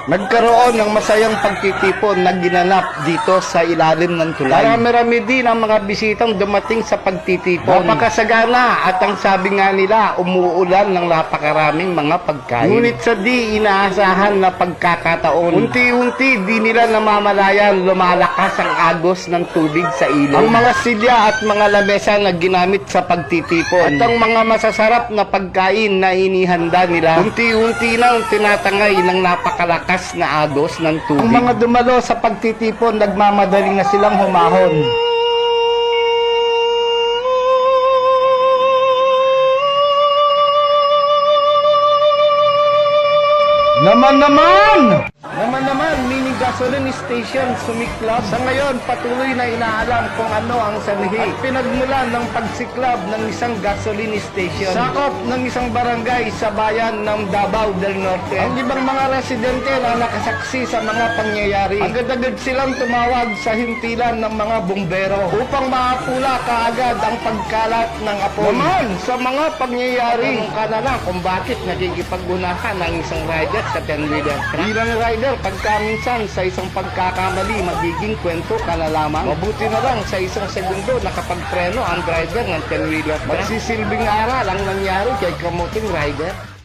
Nagkaroon ng masayang pagtitipon na ginanap dito sa ilalim ng tulay. Marami-rami din ang mga bisitang dumating sa pagtitipon. Napakasagana at ang sabi nga nila, umuulan ng napakaraming mga pagkain. Ngunit sa di inaasahan na pagkakataon, unti-unti di nila namamalayan lumalakas ang agos ng tubig sa ilog. Ang mga silya at mga lamesa na ginamit sa pagtitipon at ang mga masasarap na pagkain na inihanda nila, unti-unti nang tinatangay ng napakalakas na agos ng tubig. Ang mga dumalo sa pagtitipon, nagmamadali na silang humahon. Naman, mini gasoline station sumiklab. Sa ngayon, patuloy na inaalam kung ano ang sanhi at pinagmulan ng pagsiklab ng isang gasoline station. Sakop ng isang barangay sa bayan ng Davao del Norte. Ang ibang mga residente na nakasaksi sa mga pangyayari, agad-agad silang tumawag sa hintilan ng mga bumbero upang maapula kaagad ang pagkalat ng apoy. Naman, sa mga pangyayari, ka na lang kung bakit nakikipaggunahan ng isang rider sa 10-wheeler truck. Bilang rider, pagka minsan sa isang pagkakamali, magiging kwento ka na lamang. Mabuti na lang sa isang segundo nakapagpreno ang driver ng 10-wheeler truck. Magsisilbing aral ang nangyari kay kamuting rider.